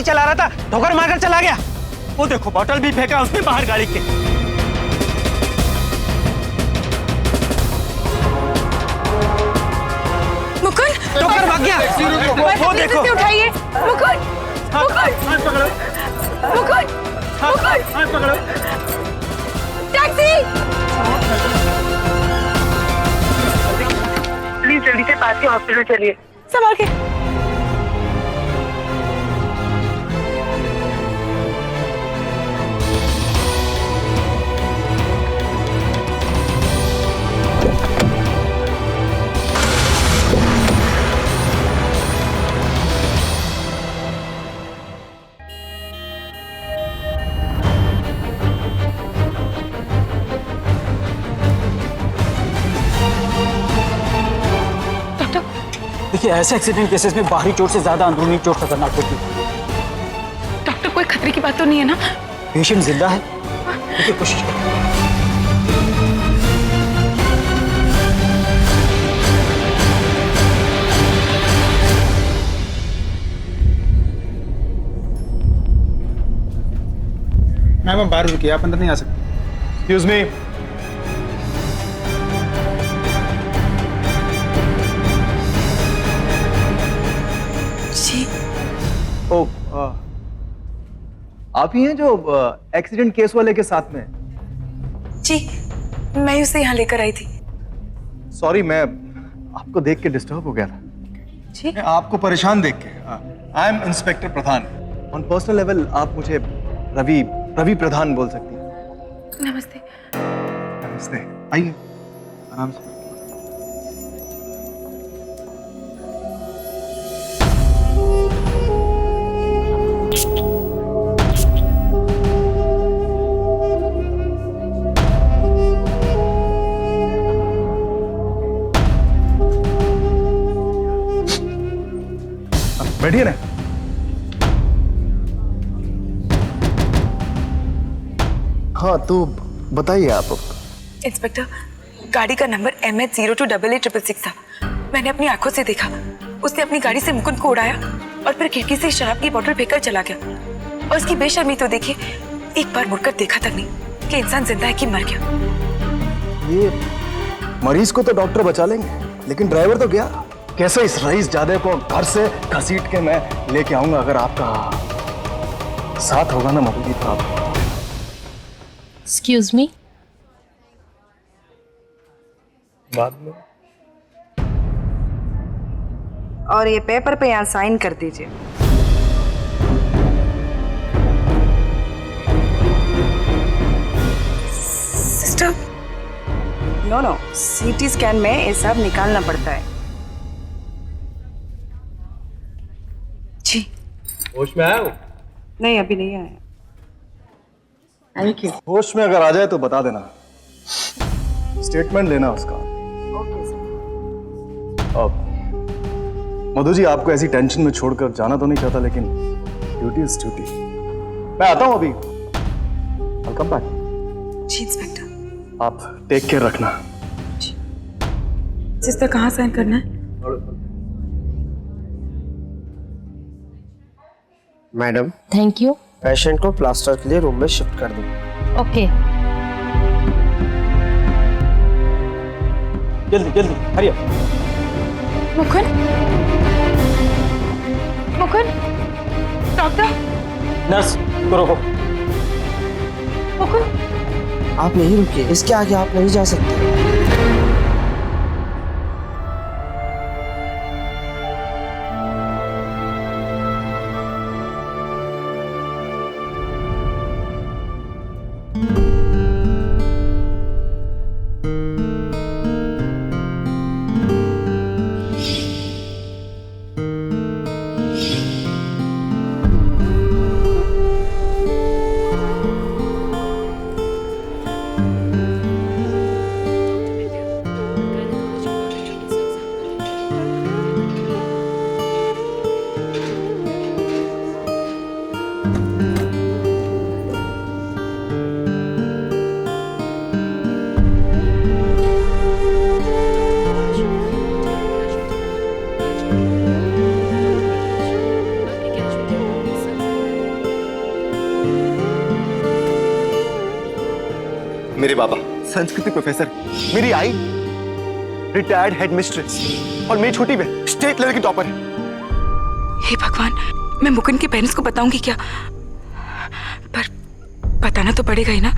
चला रहा था, ठोकर मारकर चला गया। वो देखो बॉटल भी फेंका उसने बाहर गाड़ी के। मुकुंद, ठोकर भाग गया। वो देखो। उठाइए मुकुंद, मुकुंद, मुकुंद, मुकुंद, टैक्सी। प्लीज जल्दी से पास के हॉस्पिटल चलिए। संभाल के। देखिए, ऐसे एक्सीडेंट केसेस में बाहरी चोट से ज्यादा अंदरूनी चोट खतरनाक होती है। डॉक्टर, कोई खतरे की बात तो नहीं है ना? पेशेंट जिंदा है, देखिए कोशिश करें। मैम आप बाहर रुकिए, आप अंदर नहीं आ सकते। Excuse me. ओ, आप ही हैं जो एक्सीडेंट केस वाले के साथ में? जी, मैं उसे यहाँ लेकर आई थी। सॉरी, मैं आपको देख के डिस्टर्ब हो गया था। जी, आपको परेशान देख के। I am inspector Pradhan. On personal level आप मुझे रवि प्रधान बोल सकती हैं। नमस्ते। नमस्ते, आइए आराम से। बैठिए ना। हाँ तो बताइए आप। इंस्पेक्टर, गाड़ी का नंबर MH028866 था। मैंने अपनी आंखों से देखा, उसने अपनी गाड़ी से मुकुंद को उड़ाया और फिर खिड़की से शराब की बोतल फेंककर चला गया। और उसकी बेशर्मी तो देखिए, एक बार मुड़कर देखा तक नहीं कि इंसान जिंदा है कि मर गया। ये मरीज को तो डॉक्टर बचा लेंगे, लेकिन ड्राइवर तो गया कैसे? इस रईस जादे को घर से घसीट के मैं लेके आऊंगा। अगर आपका साथ होगा ना मधु जी तो आप। Excuse me. बाद में। और ये पेपर पे यहाँ साइन कर दीजिए। सिस्टर। नो, सीटी स्कैन में ये सब निकालना पड़ता है। जी। होश में आया हो? नहीं, अभी नहीं आया। Thank you. होश में अगर आ जाए तो बता देना, स्टेटमेंट लेना उसका। Okay sir. अब मधु जी आपको ऐसी टेंशन में छोड़कर जाना तो नहीं चाहता, लेकिन ड्यूटी इज ड्यूटी। मैं आता हूं अभी। I'll come back। जी इंस्पेक्टर। आप टेक केयर रखना। सिस्टर, कहाँ साइन करना है? Madam, thank you. पेशेंट को प्लास्टर के लिए रूम में शिफ्ट कर दो। ओके। जल्दी जल्दी, हरिया। मुकुंद, मुकुंद, डॉक्टर। नर्स को रोको। मुकुंद, आप यहीं रुकिए, इसके आगे आप नहीं जा सकते। मेरे बाबा संस्कृत प्रोफेसर, मेरी आई रिटायर्ड हेड मिस्ट्रेस और मेरी छोटी बहन स्टेट लेवल की टॉपर है। हे भगवान, मैं मुकुंद के पेरेंट्स को बताऊंगी क्या? पर बताना तो पड़ेगा ही ना।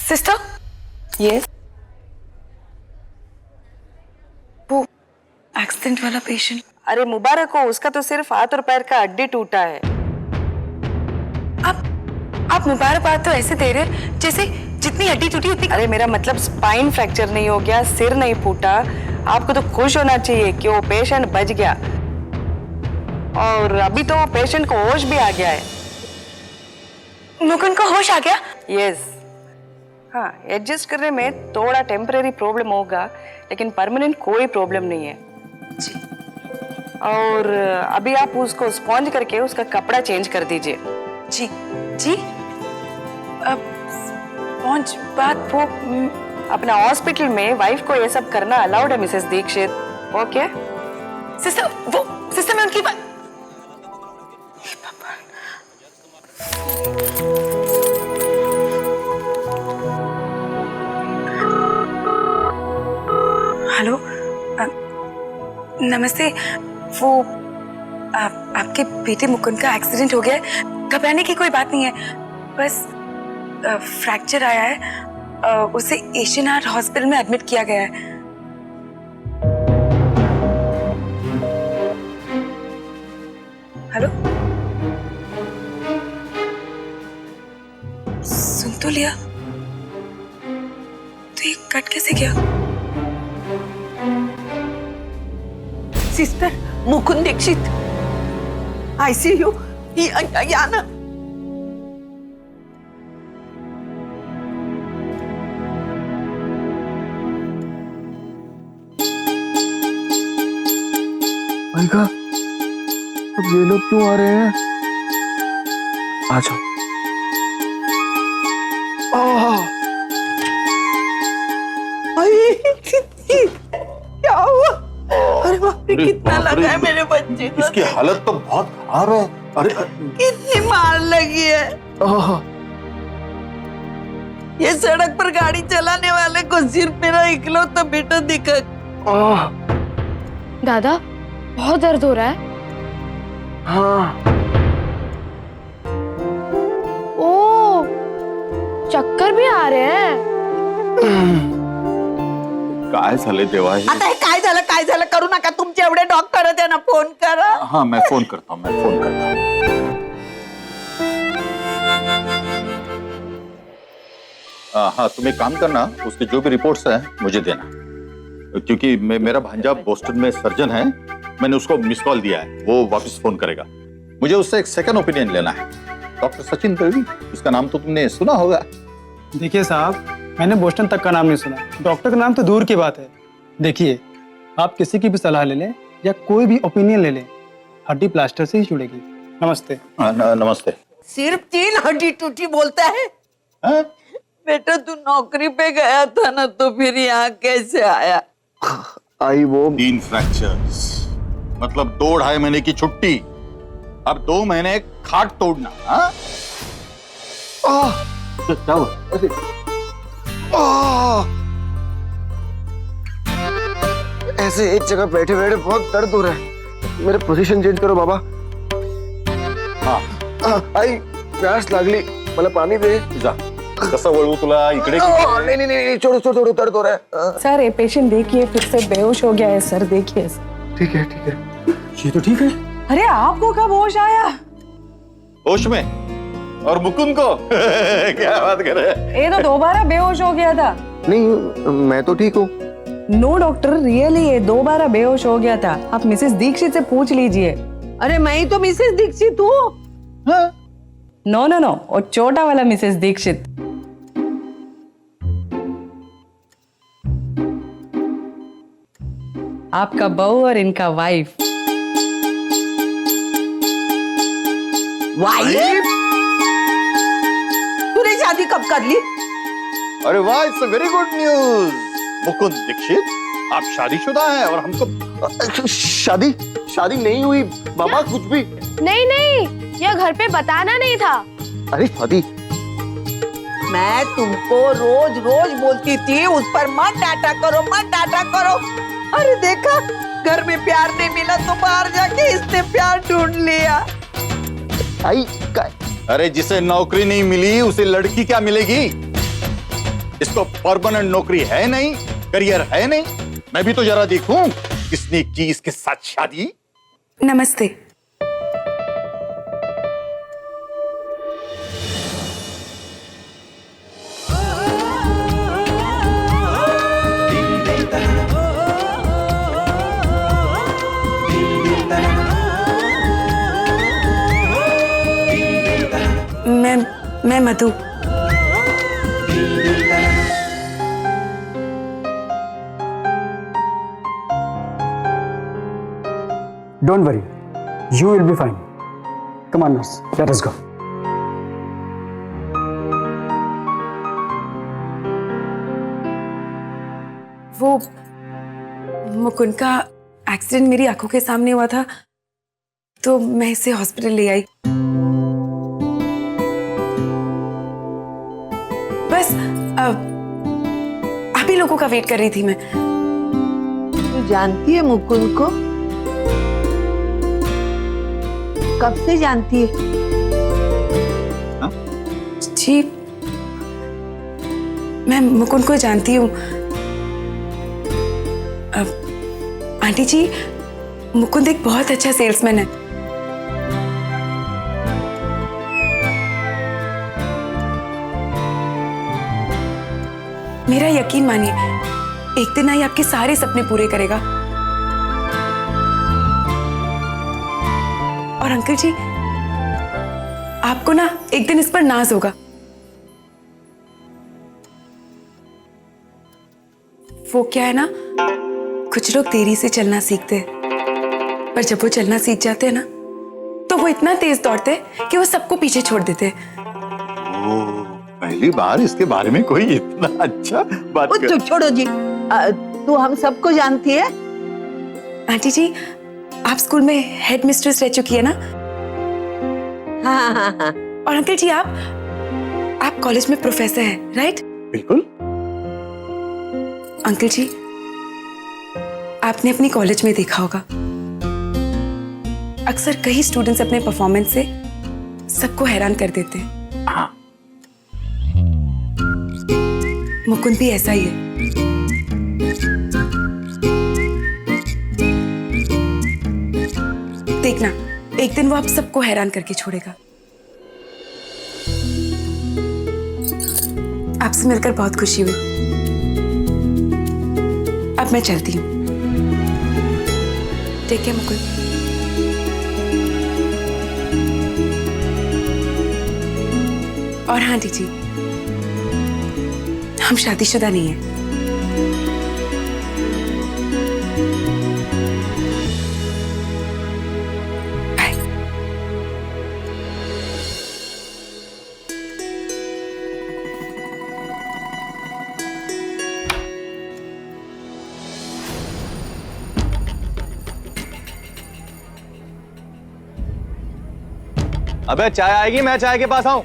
सिस्टर, यस, वो एक्सीडेंट वाला पेशेंट। अरे मुबारक हो, उसका तो सिर्फ हाथ और पैर का हड्डी टूटा है। आप मुबारकबाद तो ऐसे दे रहे जैसे जितनी हड्डी टूटी उतनी। अरे मेरा मतलब स्पाइन फ्रैक्चर नहीं हो गया, सिर नहीं फूटा। आपको तो खुश होना चाहिए कि वो पेशेंट बच गया, और अभी तो पेशेंट को होश भी आ गया है। मुकुंद को होश आ गया? यस, हाँ, एडजस्ट करने में थोड़ा टेम्परेरी प्रॉब्लम होगा, लेकिन परमानेंट कोई प्रॉब्लम नहीं है जी। और अभी आप उसको स्पॉन्ज करके उसका कपड़ा चेंज कर दीजिए। जी जी। अब पहुंच बात वो अपना हॉस्पिटल में वाइफ को ये सब करना अलाउड है मिसेस दीक्षित, ओके? सिस्टर मैं उनकी बात। हे भगवान। हेलो, नमस्ते। वो आपके बेटे मुकुंद का एक्सीडेंट हो गया है। घबराने की कोई बात नहीं है, बस फ्रैक्चर आया है। उसे एशियन हार्ट हॉस्पिटल में एडमिट किया गया है। हेलो, सुन तो लिया? तो ये कट कैसे गया? सिस्टर मुकुंद दीक्षित आईसीयू या ना। अलका, अब ये लोग क्यों आ रहे हैं? आ जाओ। क्या हुआ? अरे बाप रे, कितना लगा है मेरे बच्चे को। इसकी हालत तो बहुत खराब है। अरे कितनी मार लगी है। ये सड़क पर गाड़ी चलाने वाले को सिर्फ मेरा इकलौता बेटा दिखा। दादा, बहुत दर्द हो रहा है। हाँ। ओ, चक्कर भी आ रहे हैं। काय झाले देवा हे? आता हे काय झालं करू नका, तुमचे एवढे डॉक्टर आहेत ना, फोन करा। हाँ, मैं फोन करता हूँ। हाँ, तुम एक काम करना, उसके जो भी रिपोर्ट्स हैं मुझे देना, क्योंकि मेरा भांजा बोस्टन में सर्जन है। मैंने उसको मिस कॉल दिया है, वो वापस फोन करेगा। मुझे उससे एक सेकंड ओपिनियन लेना है। डॉक्टर सचिन दर्वी, उसका नाम तो तुमने सुना होगा। देखिए साहब, मैंने बोस्टन तक का नाम नहीं सुना, डॉक्टर का नाम तो दूर की बात है। देखिए, आप किसी की भी सलाह ले लें या कोई भी ओपिनियन ले लें, हड्डी प्लास्टर से ही जुड़ेगी। नमस्ते। नमस्ते। सिर्फ 3 हड्डी टूटी बोलता है? हाँ? बेटा तू नौकरी पे गया था ना, तो फिर यहाँ कैसे आया? आई वो 3 फ्रैक्चर्स, मतलब 2-2.5 महीने की छुट्टी, अब 2 महीने खाट तोड़ना। हाँ? क्या हुआ? ऐसे एक जगह बैठे बैठे बहुत दर्द हो रहा है। मेरे पोजीशन चेंज करो बाबा। हाँ, आई प्यास लागली, मला पाणी दे। जा, कसं वळवू तुला इकडे? नहीं, छोड़ो, दर्द हो रहा है। सर, ये पेशेंट देखिए फिर से बेहोश हो गया है सर, देखिए। ठीक है। ये तो ठीक है। अरे आपको कब होश आया? होश में? और मुकुंद को? क्या बात कर रहे हैं? ये तो दोबारा बेहोश हो गया था। नहीं, मैं तो ठीक हूँ। नो डॉक्टर, रियली ये दोबारा बेहोश हो गया था। आप मिसेस दीक्षित से पूछ लीजिए। अरे मैं ही तो मिसेस दीक्षित हूँ। नो, वो छोटा वाला मिसेस दीक्षित। आपका बहू और इनका वाइफ। वाइफ? तूने शादी कब कर ली? अरे वाह, it's a very good news. Mukund Dikshit, आप शादीशुदा हैं और हमको शादी नहीं हुई बाबा, कुछ भी। नहीं नहीं, यह घर पे बताना नहीं था। अरे स्वाति, मैं तुमको रोज रोज बोलती थी उस पर मत डांटा करो, मत डांटा करो। अरे देखा, घर में प्यार नहीं मिला तो बाहर जाके इसने प्यार ढूंढ लिया। अरे जिसे नौकरी नहीं मिली उसे लड़की क्या मिलेगी? इसको परमानेंट नौकरी है नहीं, करियर है नहीं। मैं भी तो जरा देखूं किसने की इसके साथ शादी। नमस्ते। मैं मधु। Don't worry, you will be fine. Come on, nurse, let us go. वो मुकुंद का एक्सीडेंट मेरी आंखों के सामने हुआ था, तो मैं इसे हॉस्पिटल ले आई। बस आप ही लोगों का वेट कर रही थी मैं। तू जानती है मुकुंद को? कब से जानती है? जी, मैं मुकुंद को जानती हूँ। आंटी जी, मुकुंद एक बहुत अच्छा सेल्समैन है। मेरा यकीन मानिए, एक दिन आई आपके सारे सपने पूरे करेगा। और अंकल जी, आपको ना एक दिन इस पर नाज होगा। वो क्या है ना, कुछ लोग देरी से चलना सीखते हैं, पर जब वो चलना सीख जाते हैं ना, तो वो इतना तेज दौड़ते हैं कि वो सबको पीछे छोड़ देते हैं। पहली बार इसके बारे में कोई इतना अच्छा बात कर... चुप छोड़ो जी, तू हम सबको जानती है। आंटी जी, आप स्कूल में हेड मिस्ट्रेस रह चुकी है ना? हाँ हाँ हाँ। और अंकल जी, आप कॉलेज में प्रोफेसर हैं, राइट? बिल्कुल। अंकल जी, आपने अपनी कॉलेज में देखा होगा, अक्सर कई स्टूडेंट्स अपने परफॉर्मेंस से सबको हैरान कर देते हैं। हाँ। मुकुंद भी ऐसा ही है। देखना, एक दिन वो आप सबको हैरान करके छोड़ेगा। आपसे मिलकर बहुत खुशी हुई। अब मैं चलती हूँ। Take care Mukund. और हाँ आंटी जी, हम शादीशुदा नहीं हैं। बाय। अबे चाय आएगी, मैं चाय के पास आऊं?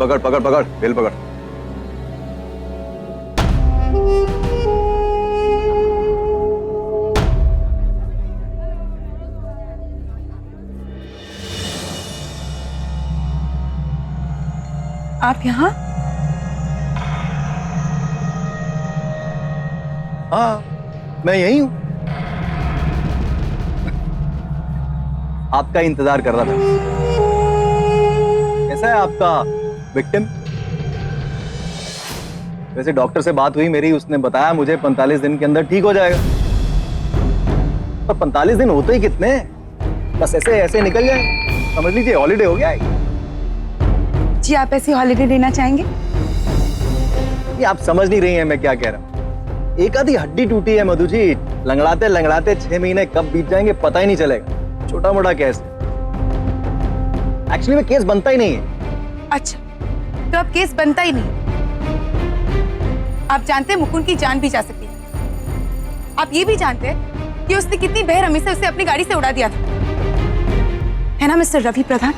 पकड़ पकड़ पकड़, बेल पकड़। आप यहाँ? हाँ, मैं यही हूं। आपका इंतजार कर रहा था। कैसा है आपका विक्टिम? वैसे डॉक्टर से बात हुई मेरी, उसने बताया मुझे 45 दिन के अंदर ठीक हो जाएगा। पर 45 दिन होते ही कितने, बस ऐसे ऐसे निकल जाए, समझ लीजिए हॉलीडे हो गया। जी, आप ऐसी हॉलीडे लेना चाहेंगे? ये आप समझ नहीं रही हैं मैं क्या कह रहा हूँ। एक आधी हड्डी टूटी है मधु जी, लंगड़ाते लंगड़ाते 6 महीने कब बीत जाएंगे पता ही नहीं चलेगा। छोटा मोटा केस। एक्चुअली में केस बनता ही नहीं है। अच्छा, तो अब केस बनता ही नहीं। आप जानते हैं मुकुंद की जान भी जा सकती है। आप ये भी जानते हैं कि उसने कितनी बेरहमी से उसे अपनी गाड़ी से उड़ा दिया था, है ना मिस्टर रवि प्रधान?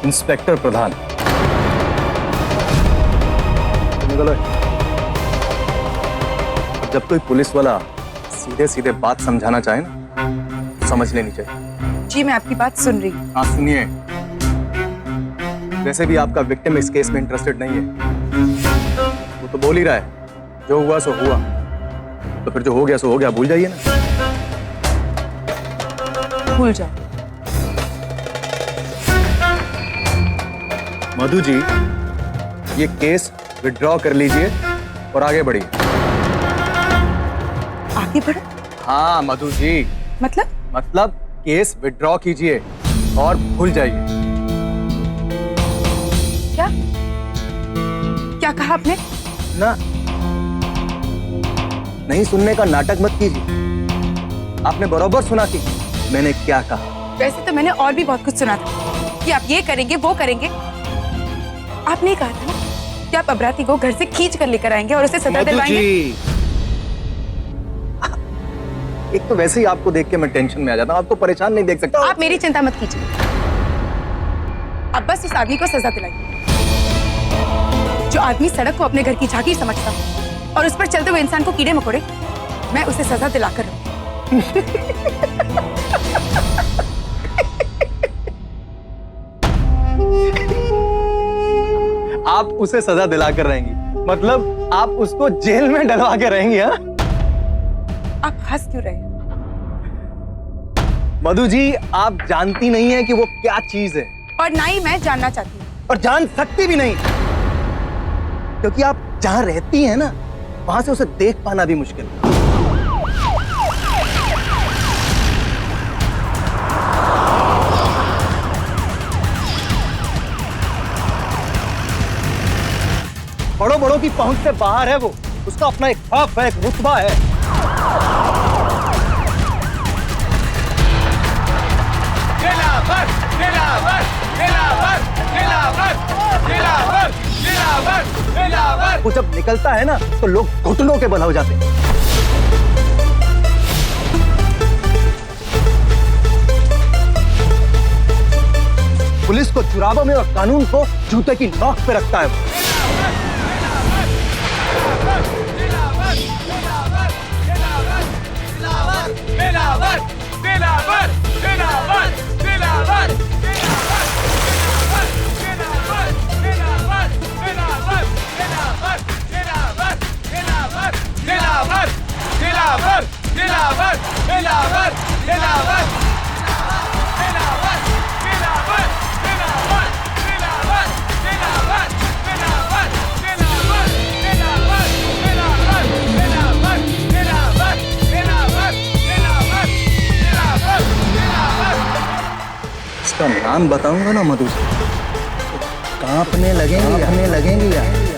इंस्पेक्टर प्रधान, निकलो। जब कोई पुलिस वाला सीधे सीधे बात समझाना चाहे ना, तो समझ लेनी चाहिए। जी मैं आपकी बात सुन रही हूँ। हाँ सुनिए, वैसे भी आपका विक्टिम इस केस में इंटरेस्टेड नहीं है। वो तो बोल ही रहा है, जो हुआ सो हुआ, तो फिर जो हो गया, भूल जाइए ना। भूल जाओ। मधु जी, ये केस विड्रॉ कर लीजिए और आगे बढ़िए। आगे बढ़ो? हाँ मधु जी, मतलब केस विड्रॉ कीजिए और भूल जाइए। क्या कहा आपने? ना, नहीं सुनने का नाटक मत कीजिए। आपने बराबर सुना कि मैंने क्या कहा। वैसे तो मैंने और भी बहुत कुछ सुना था कि आप ये करेंगे, वो करेंगे। आपने कहा था ना कि आप अपराधी को घर से खींच कर लेकर आएंगे और उसे सजा दिलवाएंगे। एक तो वैसे ही आपको देख के मैं टेंशन में आ जाता हूँ, आपको परेशान नहीं देख सकता। आप मेरी चिंता मत कीजिए, आप बस उस आदमी को सजा दिलाइए जो आदमी सड़क को अपने घर की झांकी समझता है और उस पर चलते हुए इंसान को कीड़े मकोड़े। मैं उसे सजा दिलाकर आप उसे सजा दिलाकर रहेंगी, मतलब आप उसको जेल में डलवा के रहेंगी? हाँ, आप हंस क्यों रहे? मधु जी, आप जानती नहीं है कि वो क्या चीज है, और ना ही मैं जानना चाहती हूँ, और जान सकती भी नहीं, क्योंकि आप जहां रहती हैं ना, वहां से उसे देख पाना भी मुश्किल है। बड़ों बड़ों की पहुंच से बाहर है वो, उसका अपना एक खौफ है, एक रुतबा है। वो जब निकलता है ना, तो लोग घुटनों के बल हो जाते हैं। पुलिस को जुराबों में और कानून को जूते की नोक पे रखता है वो। इसका नाम बताऊंगा ना मधु, कांपने लगेंगी यार।